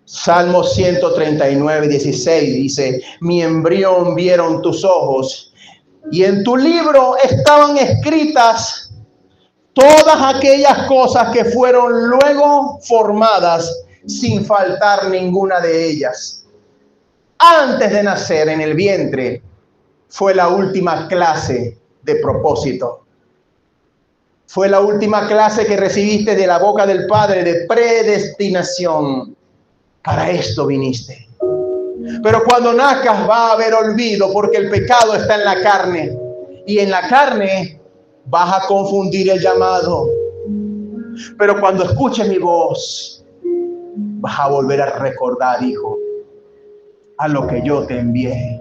Salmo 139, 16 dice: mi embrión vieron tus ojos, y en tu libro estaban escritas todas aquellas cosas que fueron luego formadas, sin faltar ninguna de ellas. Antes de nacer en el vientre, fue la última clase de propósito. Fue la última clase que recibiste de la boca del Padre de predestinación. Para esto viniste. Pero cuando nazcas va a haber olvido, porque el pecado está en la carne. Y en la carne vas a confundir el llamado. Pero cuando escuches mi voz, vas a volver a recordar, hijo, a lo que yo te envié.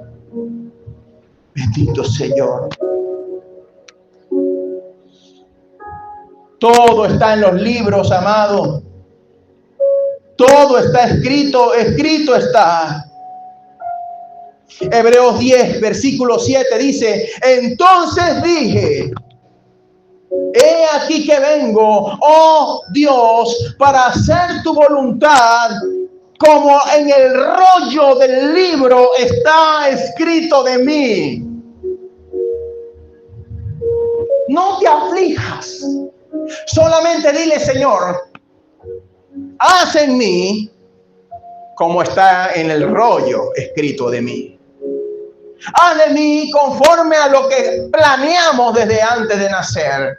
Bendito Señor. Todo está en los libros, amado. Todo está escrito está. Hebreos 10, versículo 7 dice: entonces dije, he aquí que vengo, oh Dios, para hacer tu voluntad, como en el rollo del libro está escrito de mí. No te aflijas. Solamente dile: Señor, haz en mí como está en el rollo escrito de mí. Haz de mí conforme a lo que planeamos desde antes de nacer.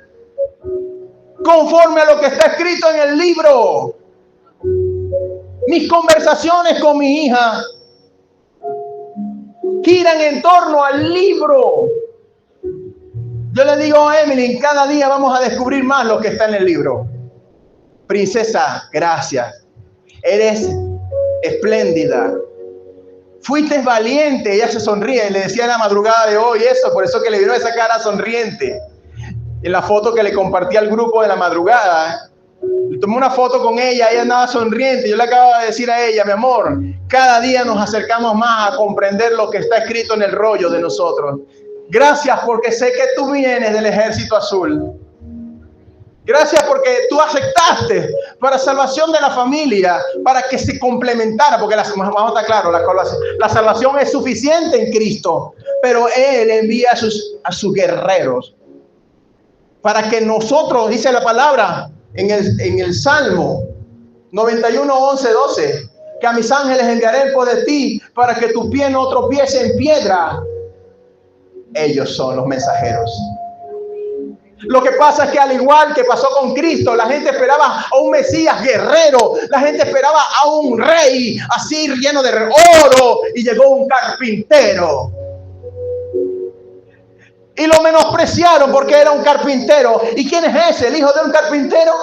Conforme a lo que está escrito en el libro. Mis conversaciones con mi hija giran en torno al libro. Yo le digo a Emily, cada día vamos a descubrir más lo que está en el libro. Princesa, gracias. Eres espléndida. Fuiste valiente. Ella se sonríe. Le decía en la madrugada de hoy eso, por eso que le vino esa cara sonriente. En la foto que le compartí al grupo de la madrugada, le tomé una foto con ella andaba sonriente. Yo le acabo de decir a ella: mi amor, cada día nos acercamos más a comprender lo que está escrito en el rollo de nosotros. Gracias, porque sé que tú vienes del Ejército Azul. Gracias porque tú aceptaste para salvación de la familia, para que se complementara, porque vamos a estar claros, la salvación es suficiente en Cristo, pero Él envía a sus guerreros para que nosotros, dice la palabra en el Salmo 91, 11, 12, que a mis ángeles enviaré en pos de ti para que tu pie no tropiece en piedra. Ellos son los mensajeros. Lo que pasa es que, al igual que pasó con Cristo, la gente esperaba a un Mesías guerrero, la gente esperaba a un rey así lleno de oro, y llegó un carpintero y lo menospreciaron porque era un carpintero. ¿Y quién es ese? ¿El hijo de un carpintero?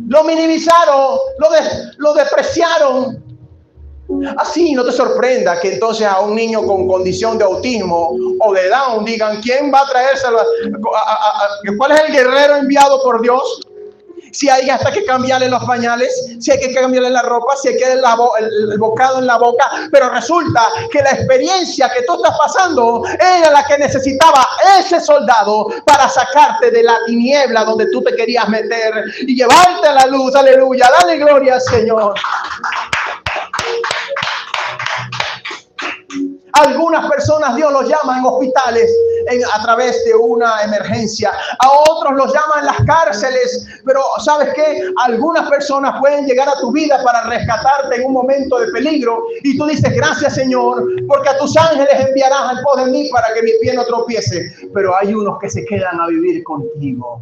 Lo minimizaron, lo despreciaron. Así no te sorprenda que entonces a un niño con condición de autismo o de Down digan: ¿quién va a traérselo? ¿Cuál es el guerrero enviado por Dios? Si hay hasta que cambiarle los pañales, si hay que cambiarle la ropa, si hay que el bocado en la boca. Pero resulta que la experiencia que tú estás pasando era la que necesitaba ese soldado para sacarte de la tiniebla donde tú te querías meter y llevarte a la luz. Aleluya, dale gloria al Señor. Algunas personas Dios los llama en hospitales a través de una emergencia. A otros los llama en las cárceles. Pero ¿sabes qué? Algunas personas pueden llegar a tu vida para rescatarte en un momento de peligro. Y tú dices, gracias Señor, porque a tus ángeles enviarás en pos de mí para que mi pie no tropiece. Pero hay unos que se quedan a vivir contigo.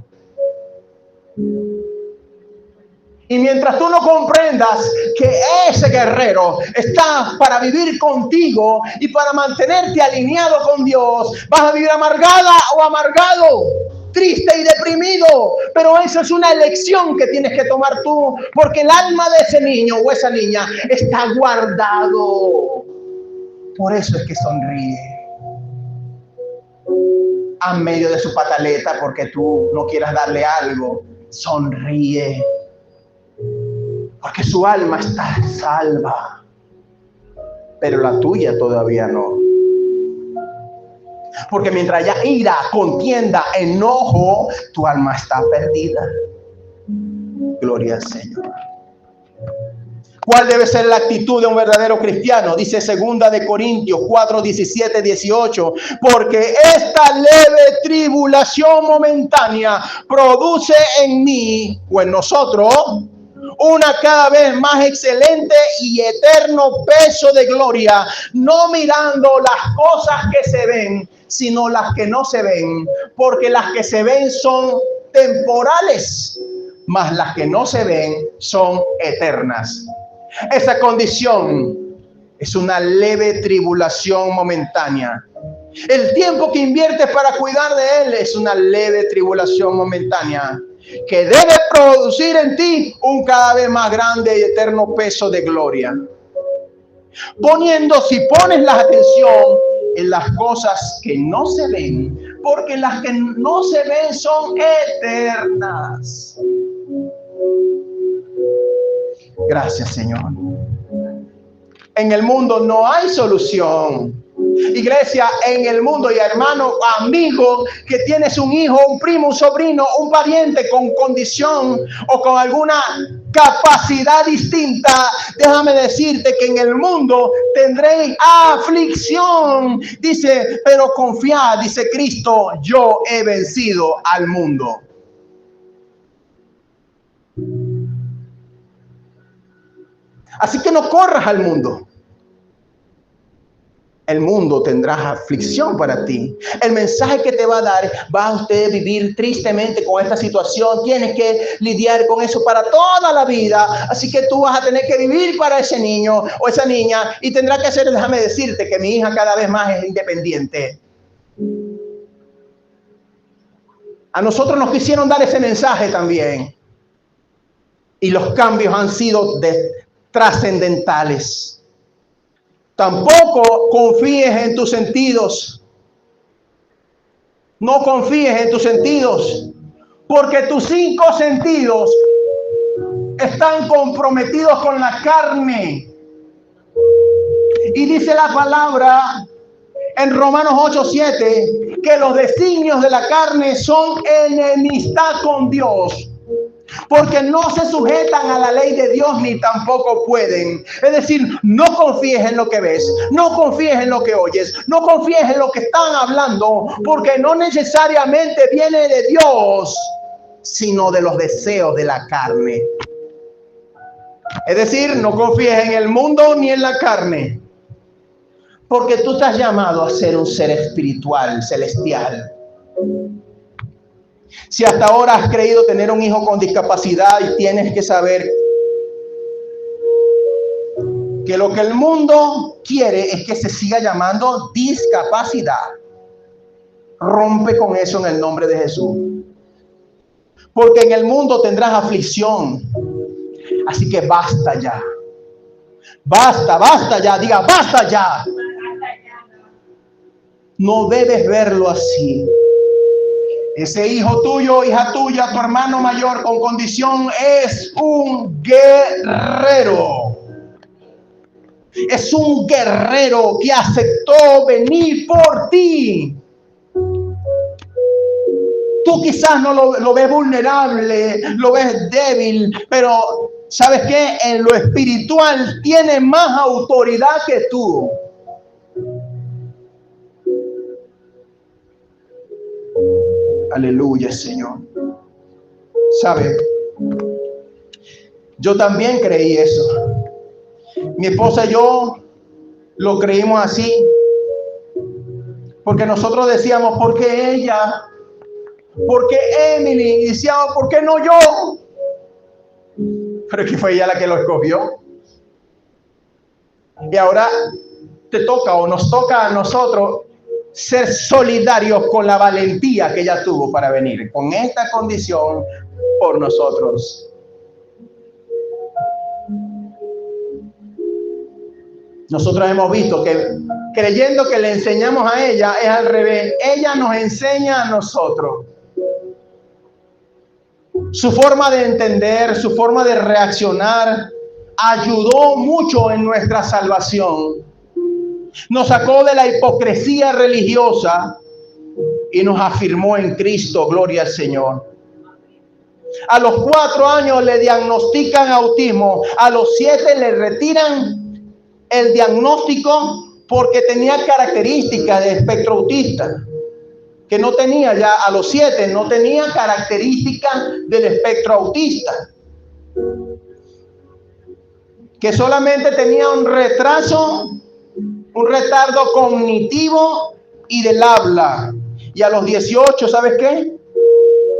Y mientras tú no comprendas que ese guerrero está para vivir contigo y para mantenerte alineado con Dios, vas a vivir amargada o amargado, triste y deprimido. Pero esa es una elección que tienes que tomar tú, porque el alma de ese niño o esa niña está guardado. Por eso es que sonríe a medio de su pataleta, porque tú no quieras darle algo. Sonríe porque su alma está salva, pero la tuya todavía no. Porque mientras haya ira, contienda, enojo, tu alma está perdida. Gloria al Señor. ¿Cuál debe ser la actitud de un verdadero cristiano? Dice 2 de Corintios 4, 17, 18. Porque esta leve tribulación momentánea produce en mí o en nosotros una cada vez más excelente y eterno peso de gloria, no mirando las cosas que se ven, sino las que no se ven, porque las que se ven son temporales, mas las que no se ven son eternas. Esa condición es una leve tribulación momentánea. El tiempo que inviertes para cuidar de él es una leve tribulación momentánea, que debe producir en ti un cada vez más grande y eterno peso de gloria. Si pones la atención en las cosas que no se ven, porque las que no se ven son eternas. Gracias, Señor. En el mundo no hay solución. Iglesia, en el mundo, y hermano, amigo, que tienes un hijo, un primo, un sobrino, un pariente con condición o con alguna capacidad distinta, déjame decirte que en el mundo tendréis aflicción. Dice, pero confiad, dice Cristo, yo he vencido al mundo. Así que no corras al mundo. El mundo tendrá aflicción para ti. El mensaje que te va a dar, va a usted vivir tristemente con esta situación. Tienes que lidiar con eso para toda la vida. Así que tú vas a tener que vivir para ese niño o esa niña. Y tendrá que hacer, déjame decirte que mi hija cada vez más es independiente. A nosotros nos quisieron dar ese mensaje también. Y los cambios han sido trascendentales. Tampoco confíes en tus sentidos. No confíes en tus sentidos, porque tus 5 sentidos están comprometidos con la carne. Y dice la palabra en Romanos 8:7 que los designios de la carne son enemistad con Dios, porque no se sujetan a la ley de Dios ni tampoco pueden. Es decir, no confíes en lo que ves, no confíes en lo que oyes, no confíes en lo que están hablando, porque no necesariamente viene de Dios, sino de los deseos de la carne. Es decir, no confíes en el mundo ni en la carne, porque tú estás llamado a ser un ser espiritual, celestial. Si hasta ahora has creído tener un hijo con discapacidad, y tienes que saber que lo que el mundo quiere es que se siga llamando discapacidad. Rompe con eso en el nombre de Jesús. Porque en el mundo tendrás aflicción. Así que basta ya. Basta ya. Diga, basta ya. No debes verlo así. Ese hijo tuyo, hija tuya, tu hermano mayor con condición es un guerrero. Es un guerrero que aceptó venir por ti. Tú quizás no lo ves vulnerable, lo ves débil, pero ¿sabes qué? En lo espiritual tiene más autoridad que tú. Aleluya, Señor. ¿Sabe? Yo también creí eso. Mi esposa y yo lo creímos así. Porque nosotros decíamos, ¿por qué ella? ¿Por qué Emily? Y decíamos, ¿por qué no yo? Pero es que fue ella la que lo escogió. Y ahora te toca o nos toca a nosotros ser solidarios con la valentía que ella tuvo para venir con esta condición por nosotros. Nosotros hemos visto que creyendo que le enseñamos a ella es al revés. Ella nos enseña a nosotros. Su forma de entender, su forma de reaccionar ayudó mucho en nuestra salvación. Nos sacó de la hipocresía religiosa y nos afirmó en Cristo. Gloria al Señor. A los 4 años le diagnostican autismo. A los 7 le retiran el diagnóstico porque tenía características de espectro autista. Que no tenía ya a los 7, no tenía características del espectro autista. Que solamente tenía un retraso, un retardo cognitivo y del habla. Y a los 18, ¿sabes qué?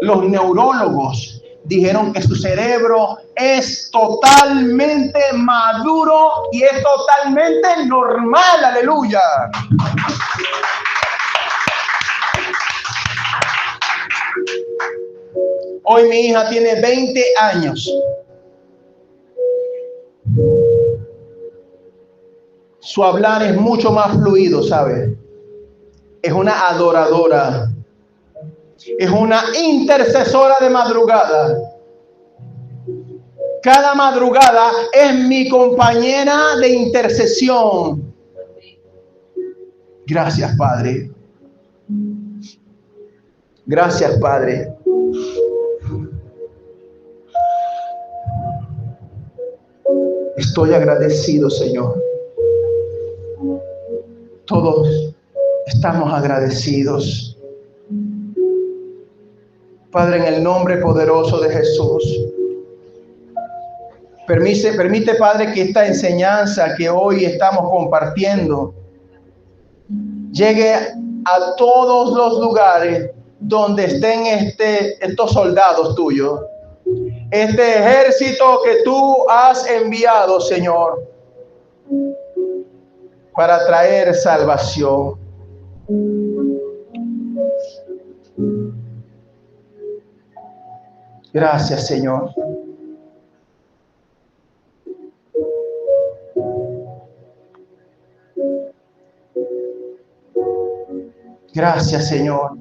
Los neurólogos dijeron que su cerebro es totalmente maduro y es totalmente normal. Aleluya. Hoy mi hija tiene 20 años. Su hablar es mucho más fluido, ¿sabe? Es una adoradora. Es una intercesora de madrugada. Cada madrugada es mi compañera de intercesión. Gracias, Padre. Gracias, Padre. Estoy agradecido, Señor. Todos estamos agradecidos. Padre, en el nombre poderoso de Jesús. Permite, Padre, que esta enseñanza que hoy estamos compartiendo llegue a todos los lugares donde estén estos soldados tuyos. Este ejército que tú has enviado, Señor, para traer salvación. Gracias, Señor. Gracias, Señor.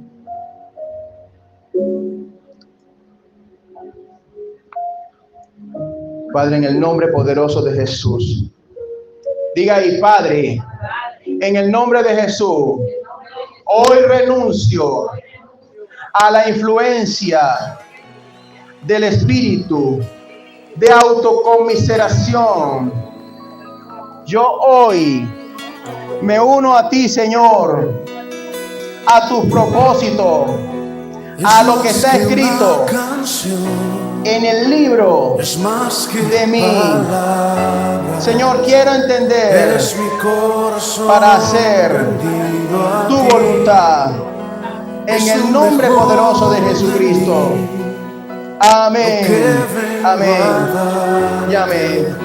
Padre, en el nombre poderoso de Jesús. Diga ahí, Padre, en el nombre de Jesús, hoy renuncio a la influencia del espíritu de autoconmiseración. Yo hoy me uno a ti, Señor, a tus propósitos, a lo que está escrito en el libro de mí. Señor, quiero entender para hacer tu voluntad en el nombre poderoso de Jesucristo. Amén, amén y amén.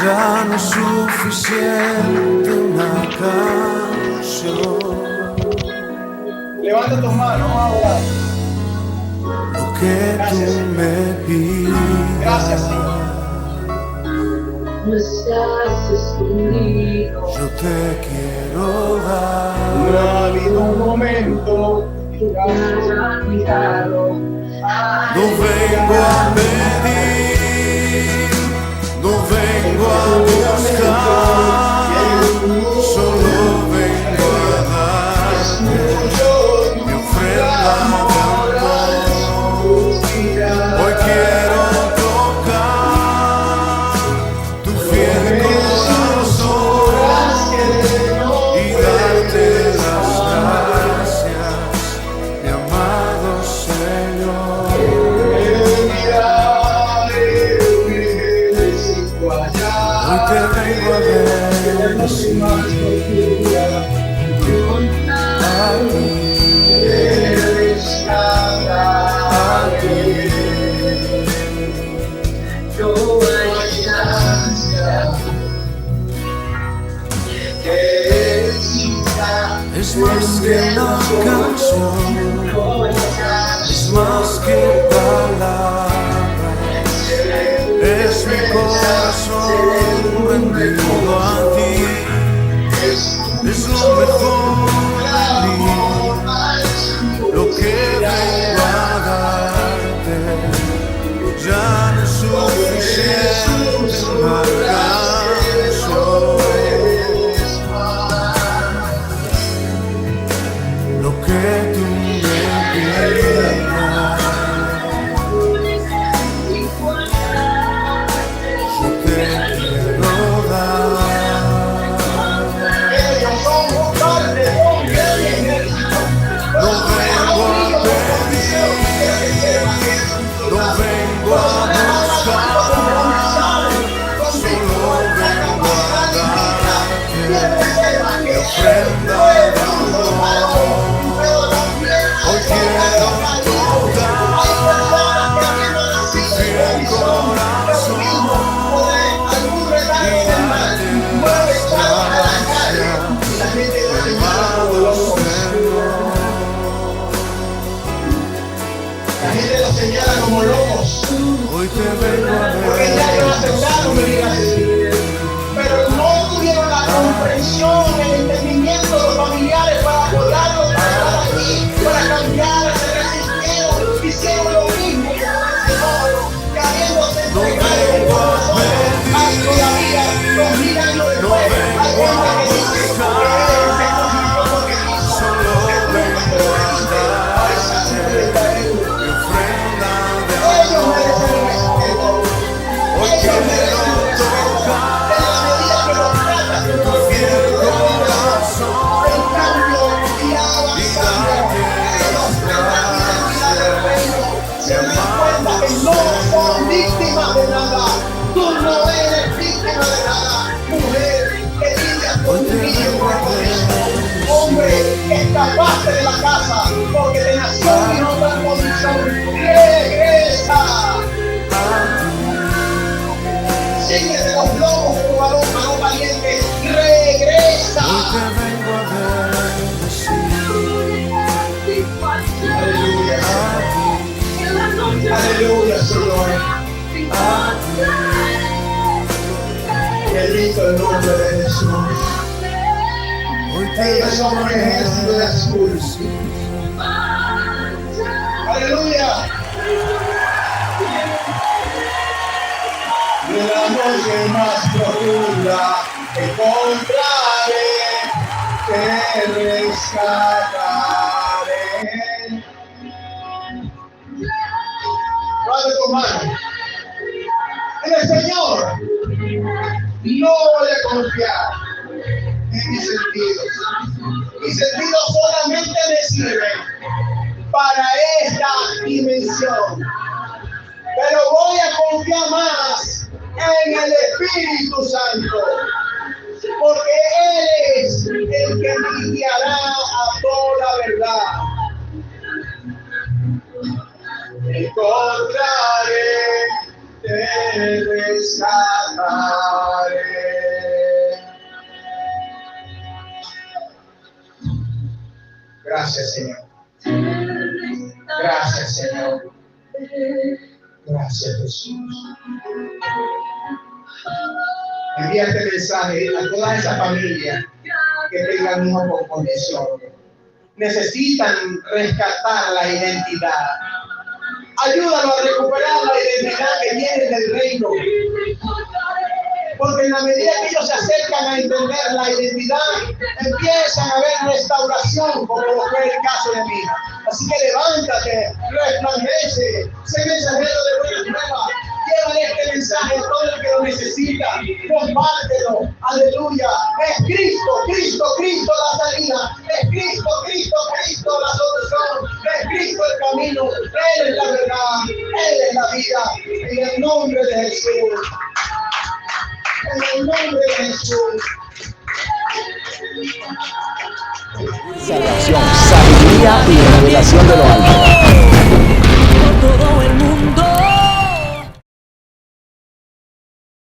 Ya no es suficiente una canción. Levanta tus manos ahora. Lo que tú me pidas. Gracias, Señor. No estás escondido. Yo te quiero dar. No ha habido un momento Que te haya mirado. No vengo a pedir, no vengo a buscar, solo vengo a darte mi ofrenda de amor. Hoy quiero tocar tu fiel corazón y darte las gracias, mi amado que una canción, es más que palabras, es mi corazón rendido a ti, es lo mejor de mí, lo que vengo a darte, ya no es suficiente, no alcanzo. Lo que tú me pidas, yo te quiero dar. No vengo a pedir, no vengo a buscar, solo vengo a darte mi ofrenda de amor. Hoy quiero tocar tu fiel corazón y darte las gracias, amado Señor. La gente los señala como locos, Hoy te vengo a porque ya no aceptaron venir así, pero no tuvieron la comprensión, el entendimiento de los familiares para apoyarlos, para estar aquí, para cambiar, se resistieron, hicieron lo mismo que el Señor, que habiéndose entregado en el corazón, hay todavía 2000 años después, hay gente que dice que se convirtió porque quiso, solo vengo a darte mi ofrenda de ellos amor. merecen el respeto, Hoy ellos quiero merecen el respeto, tocar en la medida que los tratas con tu fiel corazón en cambio, y y avanzando, darte ellos tendrán identidad del reino, se dan cuenta que no son víctimas de nada, tú no eres víctima de nada, mujer que lidias con tu niño por condición, hombre que escapaste de la casa porque te nació en otra condición, regresa, sigue de los lomos como varón valiente, regresa. Hoy te vengo a bendecir Aleluya, a ti, aleluya, Señor. Bendito el nombre de Jesús. hoy te Ellos vengo son a un ejército de azul. bendecir. Aleluya. De la noche más profunda te encontraré, te rescataré. Padre, tu mano. En el Señor no voy a confiar en mis sentidos. Mis sentidos solamente me sirven para esta dimensión. Pero voy a confiar más en el Espíritu Santo, porque Él es el que me guiará a toda verdad. Te encontraré, te rescataré. Gracias, Señor. Gracias, Señor. Gracias, Jesús. Envía este mensaje a toda esa familia que tengan hijos con condición. Necesitan rescatar la identidad. Ayúdalo a recuperar la identidad que tienen del reino. Porque en la medida que ellos se acercan a entender la identidad, empiezan a ver restauración, como lo fue el caso de mí. Así que levántate, resplandece, sé mensajero de buenas nuevas. Llévale este mensaje a todo el que lo necesita. Compártelo. Aleluya. Es Cristo, Cristo, Cristo la salida. Es Cristo, Cristo, Cristo la solución. Es Cristo el camino. Él es la verdad. Él es la vida. En el nombre de Jesús. En el nombre de Jesús. Salvación, sabiduría y revelación de lo alto.